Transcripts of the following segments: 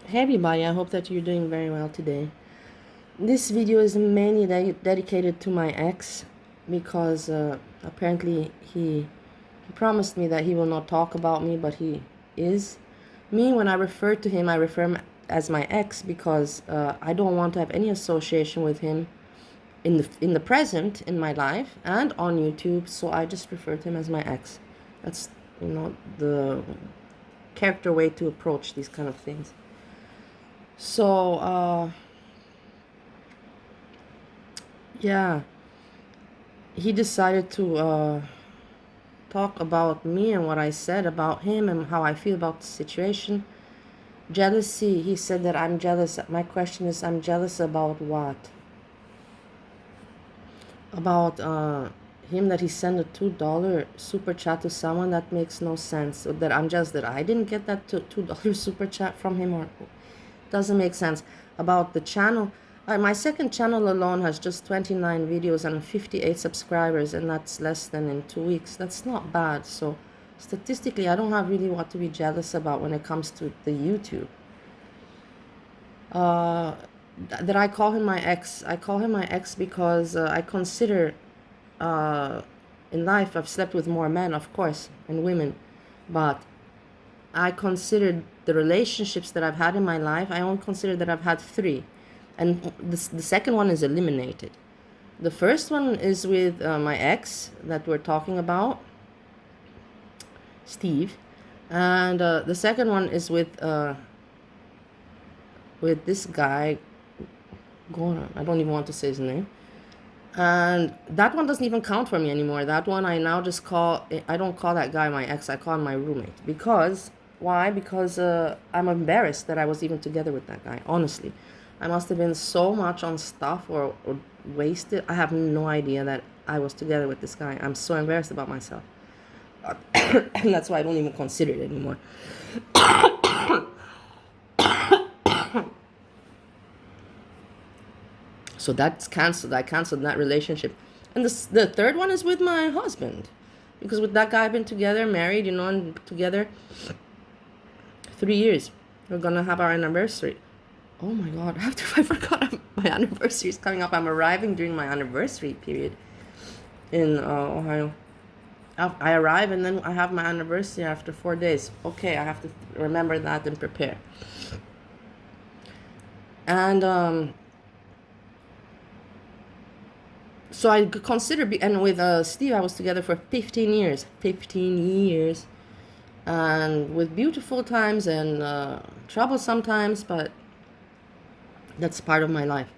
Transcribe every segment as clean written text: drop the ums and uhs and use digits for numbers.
Hey everybody, I hope that you're doing very well today. This video is mainly dedicated to my ex because apparently he promised me that he will not talk about me, but he is. Me, when I refer to him, I refer him as my ex because I don't want to have any association with him in the present in my life and on YouTube, so I just refer to him as my ex. That's the character way to approach these kind of things. So yeah, he decided to talk about me and what I said about him and how I feel about the situation. Jealousy, he said that I'm jealous. My question is, I'm jealous about what? About him that he sent a $2 super chat to someone? That makes no sense. So that I'm jealous that I didn't get that $2 super chat from him, or doesn't make sense. About the channel, my second channel alone has just 29 videos and 58 subscribers, and that's less than in 2 weeks. That's not bad. So statistically, I don't have really what to be jealous about when it comes to the YouTube. That I call him my ex. I call him my ex because I consider in life I've slept with more men, of course, and women, but I considered the relationships that I've had in my life, I only consider that I've had 3. And the second one is eliminated. The first one is with my ex that we're talking about, Steve. And the second one is with this guy, Goran. I don't even want to say his name. And that one doesn't even count for me anymore. That one I now just call, I don't call that guy my ex, I call him my roommate. Because, why? Because I'm embarrassed that I was even together with that guy, honestly. I must have been so much on stuff or wasted. I have no idea that I was together with this guy. I'm so embarrassed about myself. And that's why I don't even consider it anymore. So that's canceled. I canceled that relationship. And the third one is with my husband. Because with that guy, I've been together, married, and together 3 years. We're going to have our anniversary. Oh my God, I forgot my anniversary is coming up. I'm arriving during my anniversary period in Ohio. I arrive and then I have my anniversary after 4 days. Okay, I have to remember that and prepare. And so I consider, and with Steve, I was together for 15 years. 15 years. And with beautiful times and trouble sometimes, but that's part of my life.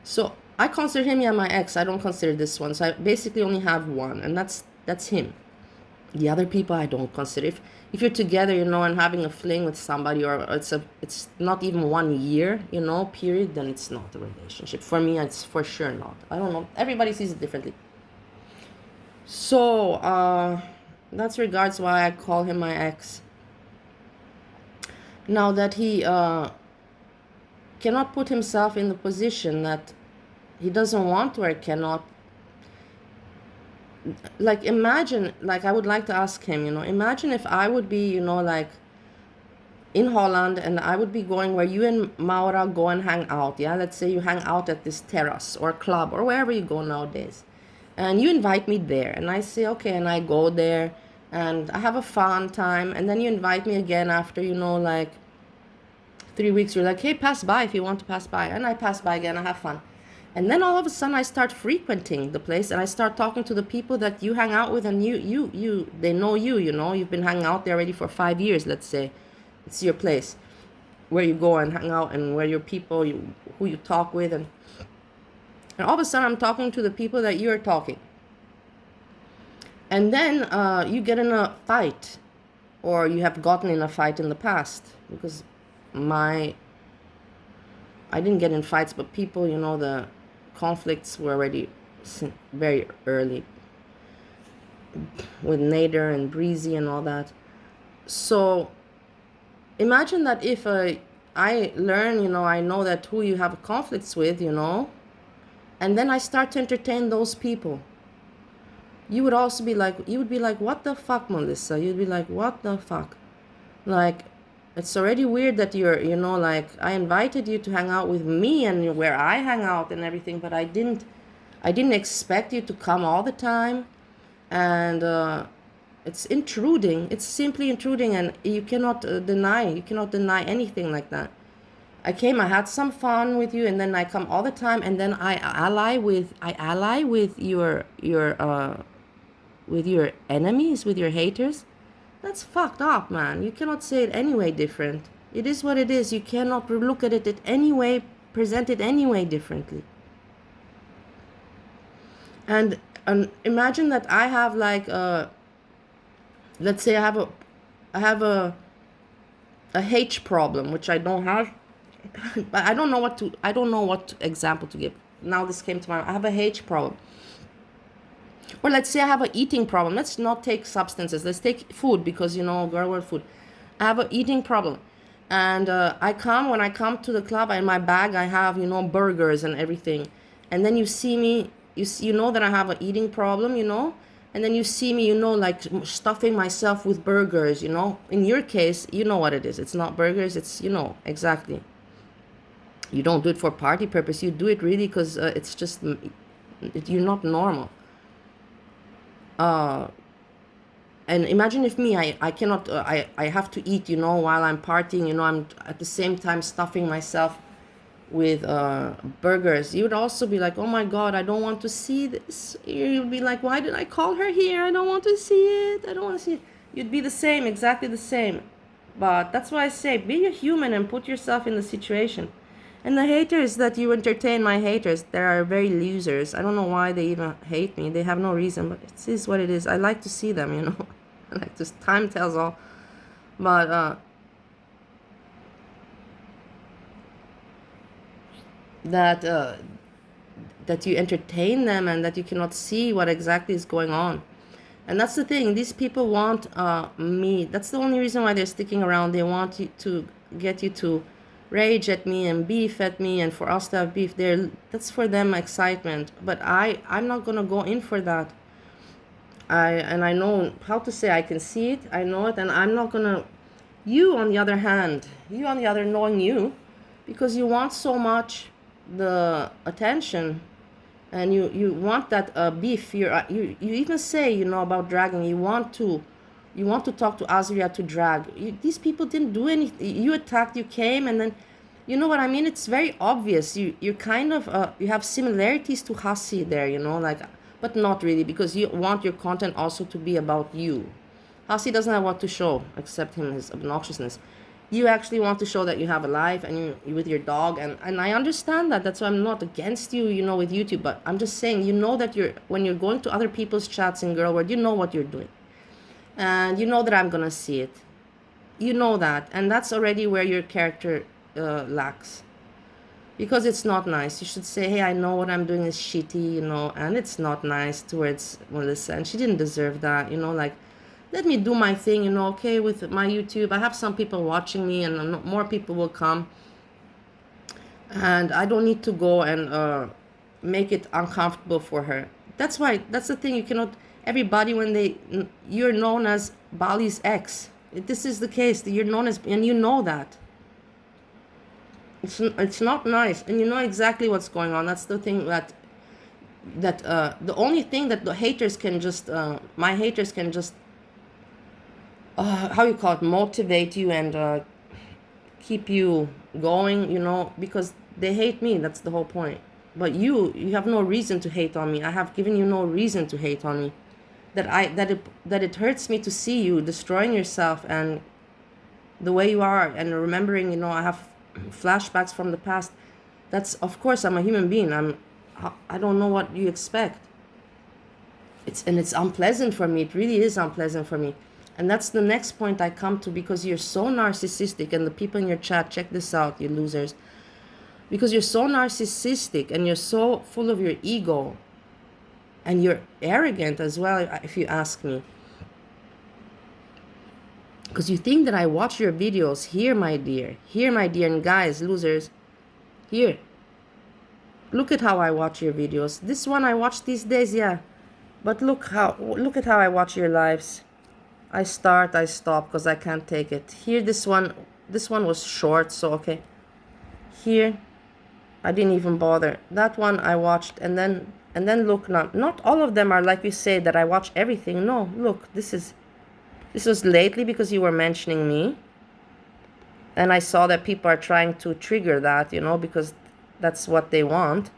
So I consider him, yeah, my ex. I don't consider this one. So I basically only have one, and that's him. The other people I don't consider. If you're together, and having a fling with somebody, or it's not even 1 year, period, then it's not a relationship. For me, it's for sure not. I don't know. Everybody sees it differently. So that's regards why I call him my ex. Now that he cannot put himself in the position that he doesn't want to or cannot, like, imagine, like, I would like to ask him, imagine if I would be, like, in Holland and I would be going where you and Maura go and hang out. Yeah, let's say you hang out at this terrace or club or wherever you go nowadays, and you invite me there, and I say okay, and I go there and I have a fun time, and then you invite me again after, like 3 weeks. You're like, hey, pass by if you want to pass by, and I pass by again, I have fun. And then all of a sudden I start frequenting the place and I start talking to the people that you hang out with, and they know you've been hanging out there already for 5 years. Let's say it's your place where you go and hang out, and where your people, who you talk with, and all of a sudden I'm talking to the people that you're talking. And then you get in a fight, or you have gotten in a fight in the past, because I didn't get in fights, but people, the conflicts were already very early with Nader and Breezy and all that. So imagine that if I learn, I know that who you have conflicts with, and then I start to entertain those people. You would be like, what the fuck, Melissa? You'd be like, what the fuck? Like, It's already weird that you're, like, I invited you to hang out with me and where I hang out and everything, but I didn't expect you to come all the time. And it's intruding. It's simply intruding, and you cannot deny anything like that. I had some fun with you, and then I come all the time, and then I ally with your enemies, with your haters. That's fucked up, man. You cannot say it any way different. It is what it is. You cannot look at it any way, present it any way differently. And imagine that I have like let's say I have a hate problem, which I don't have, but I don't know what example to give. Now this came to mind. I have a hate problem. Or let's say I have an eating problem. Let's not take substances. Let's take food, because, girl world food. I have an eating problem. And when I come to the club, in my bag, I have, burgers and everything. And then you see me, you know that I have an eating problem, and then you see me, like stuffing myself with burgers, In your case, you know what it is. It's not burgers. It's, exactly. You don't do it for party purpose. You do it really because it's just, you're not normal. And imagine if me, I cannot, I have to eat, while I'm partying, I'm at the same time stuffing myself with burgers. You would also be like, oh my God, I don't want to see this. You'd be like, why did I call her here? I don't want to see it. I don't want to see it. You'd be the same, exactly the same. But that's why I say, be a human and put yourself in the situation. And the haters that you entertain, my haters, they are very losers. I don't know why they even hate me. They have no reason, but it is what it is. I like to see them, I like to, time tells all. But that you entertain them and that you cannot see what exactly is going on. And that's the thing. These people want me. That's the only reason why they're sticking around. They want you to get you to rage at me and beef at me, and for us to have beef there, that's for them excitement. But I'm not gonna go in for that. I know how to say, I can see it, I know it, and I'm not gonna. You on the other hand, knowing you, because you want so much the attention, and you want that beef. You even say, about dragging. You want to talk to Azria to drag. These people didn't do anything. You attacked, you came, and then, you know what I mean? It's very obvious. You kind of, you have similarities to Hassi there, like, but not really, because you want your content also to be about you. Hassi doesn't have what to show, except his obnoxiousness. You actually want to show that you have a life, and you with your dog, and I understand that. That's why I'm not against you, with YouTube, but I'm just saying, that when you're going to other people's chats in Girl World, you know what you're doing. And you know that I'm gonna see it. You know that. And that's already where your character lacks. Because it's not nice. You should say, hey, I know what I'm doing is shitty, and it's not nice towards Melissa. And she didn't deserve that, like, let me do my thing, okay, with my YouTube. I have some people watching me, and more people will come. And I don't need to go and make it uncomfortable for her. That's the thing. You cannot... Everybody, you're known as Bali's ex. This is the case. You're known as, and you know that. It's not nice, and you know exactly what's going on. That's the thing that the only thing that the haters can just, my haters can just, how you call it, motivate you and keep you going, because they hate me. That's the whole point. But you have no reason to hate on me. I have given you no reason to hate on me. That it hurts me to see you destroying yourself and the way you are, and remembering, I have flashbacks from the past. That's, of course, I'm a human being. I don't know what you expect. It's unpleasant for me. It really is unpleasant for me. And that's the next point I come to, because you're so narcissistic, and the people in your chat, check this out, you losers. Because you're so narcissistic, and you're so full of your ego, and you're arrogant as well, if you ask me. Because you think that I watch your videos. Here, my dear, and guys, losers, here. Look at how I watch your videos. This one I watch these days, yeah. But look at how I watch your lives. I start, I stop, because I can't take it. Here, this one, this one was short, so okay. Here, I didn't even bother. That one I watched, and then look, not all of them are like we say that I watch everything. No, look, this was lately because you were mentioning me, and I saw that people are trying to trigger that, because that's what they want.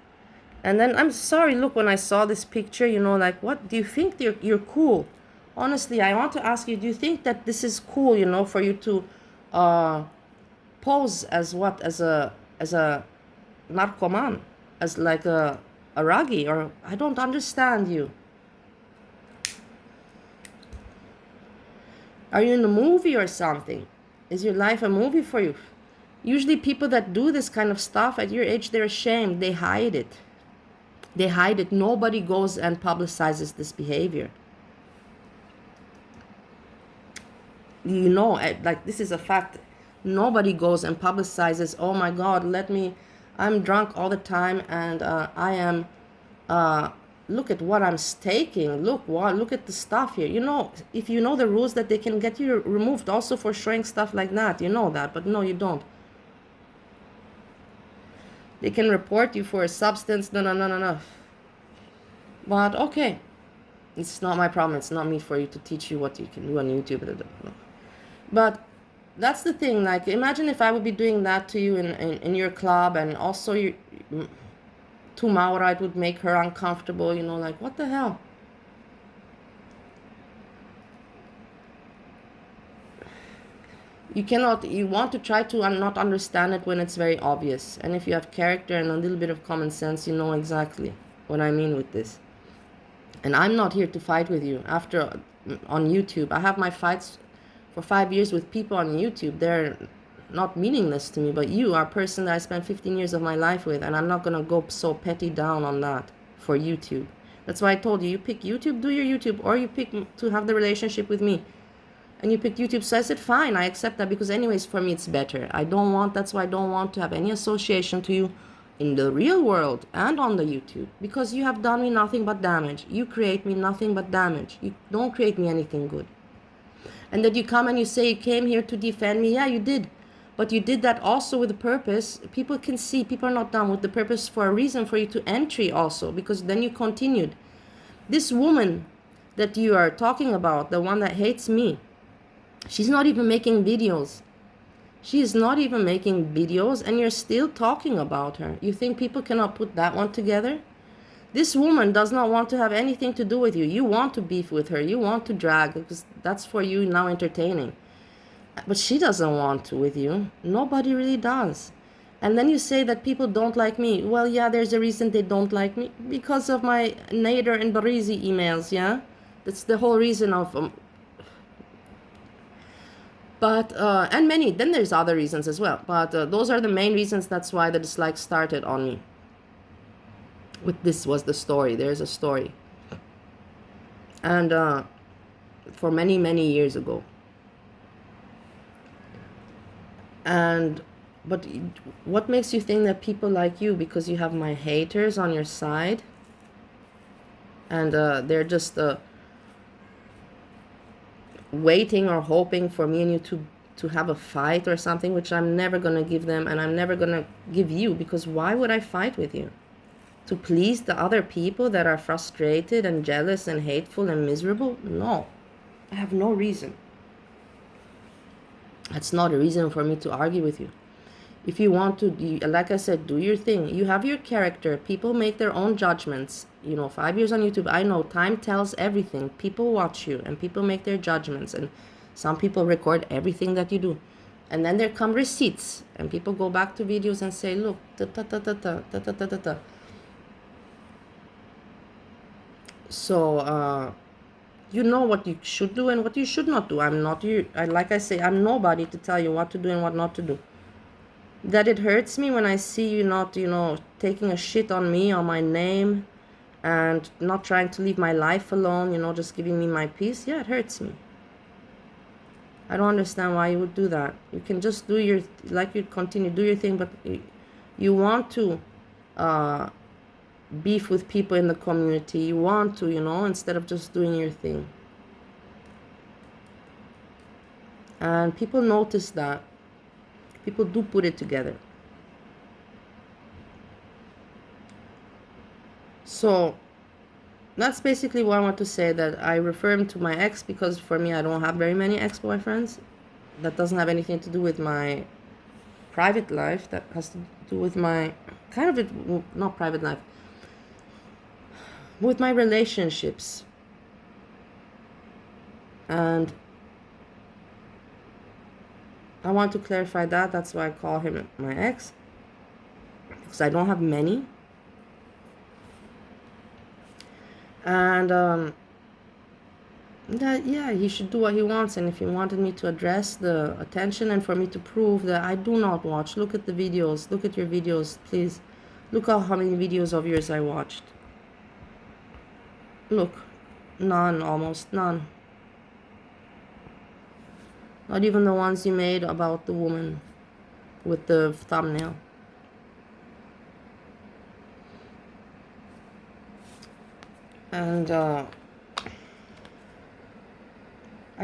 And then I'm sorry, look, when I saw this picture, like, what do you think? You're cool. Honestly, I want to ask you, do you think that this is cool, for you to pose as what? As a narcoman, as like a raggy, or I don't understand you. Are you in a movie or something? Is your life a movie for you? Usually people that do this kind of stuff at your age, they're ashamed. They hide it. They hide it. Nobody goes and publicizes this behavior. Like, this is a fact. Nobody goes and publicizes, oh my God, I'm drunk all the time, and I am, look at what I'm staking. Look at the stuff here. If you know the rules that they can get you removed also for showing stuff like that, you know that, but no, you don't. They can report you for a substance. No. But okay, it's not my problem. It's not me for you to teach you what you can do on YouTube. But that's the thing. Like, imagine if I would be doing that to you in your club, and also to Maura, it would make her uncomfortable. Like, what the hell? You want to try to not understand it when it's very obvious. And if you have character and a little bit of common sense, you know exactly what I mean with this. And I'm not here to fight with you on YouTube. I have my fights for 5 years with people on YouTube. They're not meaningless to me, but you are a person that I spent 15 years of my life with, and I'm not going to go so petty down on that for YouTube. That's why I told you pick YouTube, do your YouTube, or you pick to have the relationship with me. And you picked YouTube, so I said, fine, I accept that, because anyways, for me, it's better. That's why I don't want to have any association to you in the real world and on the YouTube, because you have done me nothing but damage. You create me nothing but damage. You don't create me anything good. And that you come and you say you came here to defend me. Yeah, you did. But you did that also with a purpose. People can see, people are not done with the purpose for a reason for you to entry also, because then you continued. This woman that you are talking about, the one that hates me, she's not even making videos. She is not even making videos, and you're still talking about her. You think people cannot put that one together? This woman does not want to have anything to do with you. You want to beef with her. You want to drag, because that's for you now entertaining. But she doesn't want to with you. Nobody really does. And then you say that people don't like me. Well, yeah, there's a reason they don't like me. Because of my Nader and Barizi emails, yeah? That's the whole reason of... then there's other reasons as well. But those are the main reasons. That's why the dislike started on me. This was the story. There's a story. And for many, many years ago. But what makes you think that people like you? Because you have my haters on your side. And they're just waiting or hoping for me and you to have a fight or something, which I'm never going to give them, and I'm never going to give you, because why would I fight with you? To please the other people that are frustrated and jealous and hateful and miserable? No, I have no reason. That's not a reason for me to argue with you. If you want to, like I said, do your thing. You have your character. People make their own judgments. 5 years on YouTube, I know time tells everything. People watch you and people make their judgments, and some people record everything that you do. And then there come receipts, and people go back to videos and say, look, So, you know what you should do and what you should not do. I'm not you. Like I say, I'm nobody to tell you what to do and what not to do. That it hurts me when I see you not, taking a shit on me, on my name, and not trying to leave my life alone, just giving me my peace. Yeah, it hurts me. I don't understand why you would do that. You can just do you continue, do your thing, but you want to beef with people in the community. You want to, instead of just doing your thing. And people notice that. People do put it together. So that's basically what I want to say, that I refer him to my ex because for me, I don't have very many ex-boyfriends. That doesn't have anything to do with my private life. That has to do with my not private life, with my relationships. And I want to clarify that. That's why I call him my ex, because I don't have many. And that, yeah, he should do what he wants. And if he wanted me to address the attention and for me to prove that I do not watch, look at the videos, look at your videos, please. Look at how many videos of yours I watched. Look, none, almost none. Not even the ones you made about the woman with the thumbnail. And I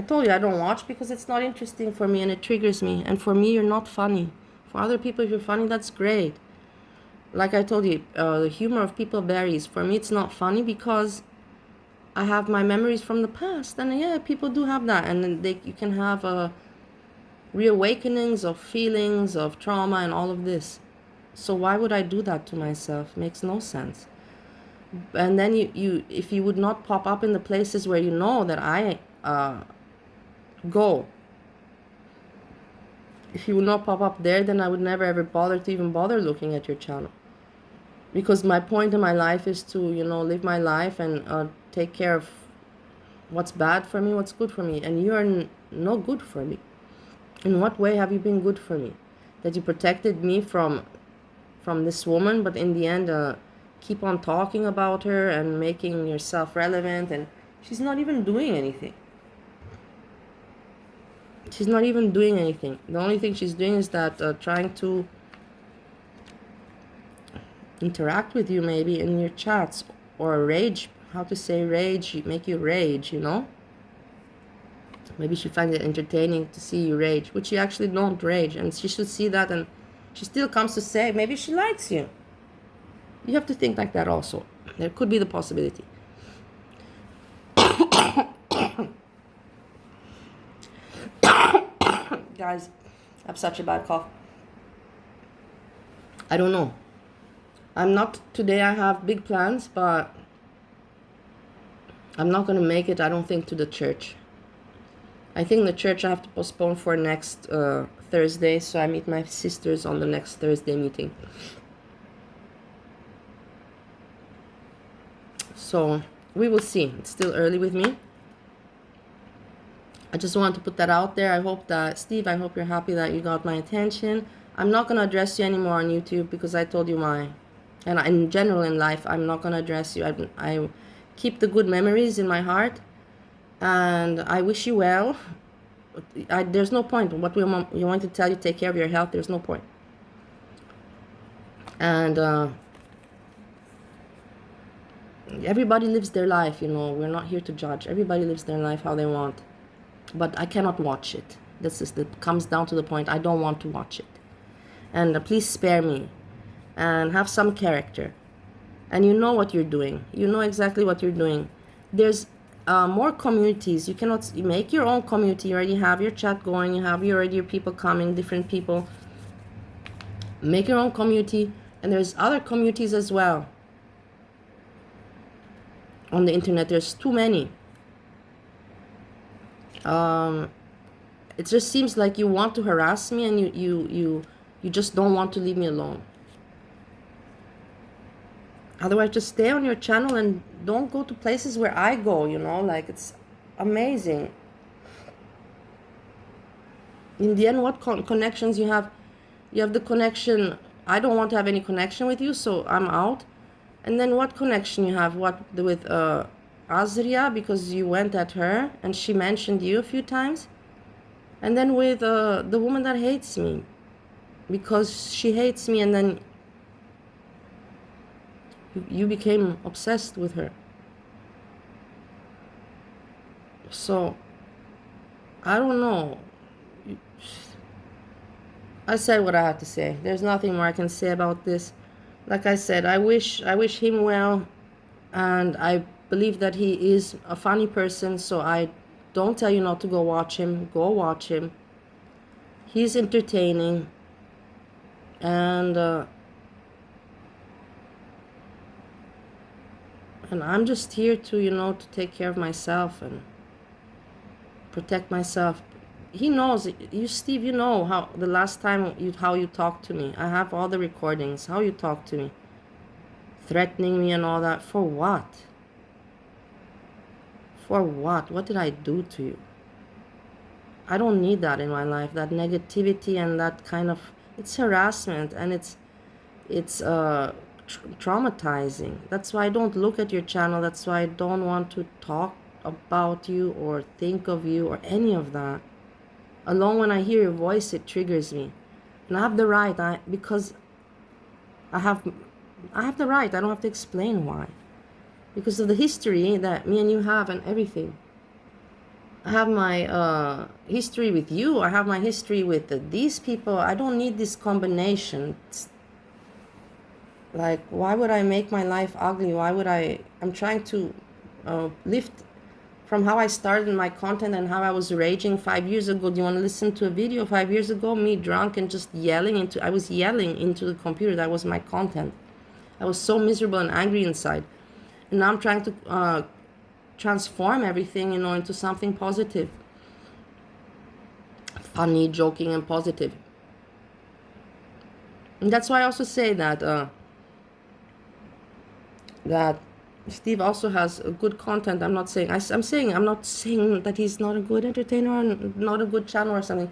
told you I don't watch because it's not interesting for me and it triggers me. And for me, you're not funny. For other people, if you're funny, that's great. Like I told you, the humor of people varies. For me, it's not funny because I have my memories from the past. And yeah, people do have that. And you can have reawakenings of feelings of trauma and all of this. So why would I do that to myself? Makes no sense. And then if you would not pop up in the places where you know that I go, if you would not pop up there, then I would never ever bother to even bother looking at your channel. Because my point in my life is to, live my life and take care of what's bad for me, what's good for me. And you are no good for me. In what way have you been good for me? That you protected me from this woman, but in the end keep on talking about her and making yourself relevant, and she's not even doing anything. She's not even doing anything. The only thing she's doing is that trying to interact with you maybe in your chats, or rage, make you rage, Maybe she finds it entertaining to see you rage, which you actually don't rage, and she should see that, and she still comes to say maybe she likes you. You have to think like that also. There could be the possibility. Guys, I have such a bad cough. I don't know. Today I have big plans, but I'm not going to make it, I don't think, to the church. I think the church I have to postpone for next Thursday, so I meet my sisters on the next Thursday meeting. So we will see. It's still early with me. I just want to put that out there. I hope that, Steve, I hope you're happy that you got my attention. I'm not going to address you anymore on YouTube because I told you and in general in life, I'm not going to address you. I keep the good memories in my heart, and I wish you well. There's no point. What we want to tell you, take care of your health. There's no point. And everybody lives their life, We're not here to judge. Everybody lives their life how they want. But I cannot watch it. It comes down to the point. I don't want to watch it. And please spare me. And have some character. And you know what you're doing. You know exactly what you're doing. There's more communities. You cannot make your own community. You already have your chat going. You have already your people coming, different people. Make your own community. And there's other communities as well. On the internet, there's too many. It just seems like you want to harass me, and you just don't want to leave me alone. Otherwise, just stay on your channel and don't go to places where I go, like, it's amazing. In the end, what connections you have? You have the connection. I don't want to have any connection with you, so I'm out. And then what connection you have? What with Azria, because you went at her and she mentioned you a few times. And then with the woman that hates me, because she hates me, and then you became obsessed with her. So I don't know. I said what I had to say. There's nothing more I can say about this. Like I said, I wish him well, and I believe that he is a funny person, so I don't tell you not to go watch him. Go watch him. He's entertaining, and I'm just here to, to take care of myself and protect myself. He knows. You, Steve, you know how the last time how you talked to me. I have all the recordings. How you talked to me, threatening me and all that. For what? For what? What did I do to you? I don't need that in my life. That negativity and that kind of, it's harassment, and it's traumatizing. That's why I don't look at your channel. That's why I don't want to talk about you or think of you or any of that. Alone when I hear your voice, it triggers me, and I have the right. Because I have the right. I don't have to explain why. Because of the history that me and you have and everything. I have my history with you. I have my history with these people. I don't need this combination. Like, why would I make my life ugly? Why would I'm trying to lift from how I started my content and how I was raging 5 years ago. Do you want to listen to a video 5 years ago? Me drunk and just I was yelling into the computer. That was my content. I was so miserable and angry inside. And now I'm trying to transform everything, into something positive. Funny, joking, and positive. And that's why I also say that that Steve also has a good content. I'm not saying I'm not saying that he's not a good entertainer or not a good channel or something.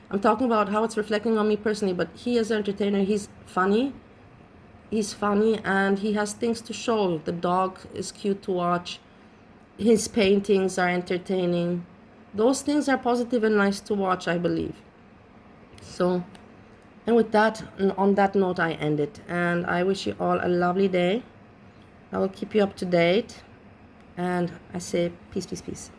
I'm talking about how it's reflecting on me personally. But he is an entertainer. He's funny, and he has things to show. The dog is cute to watch. His paintings are entertaining. Those things are positive and nice to watch, I believe. So, and with that, on that note, I end it. And I wish you all a lovely day. I will keep you up to date. And I say peace, peace, peace.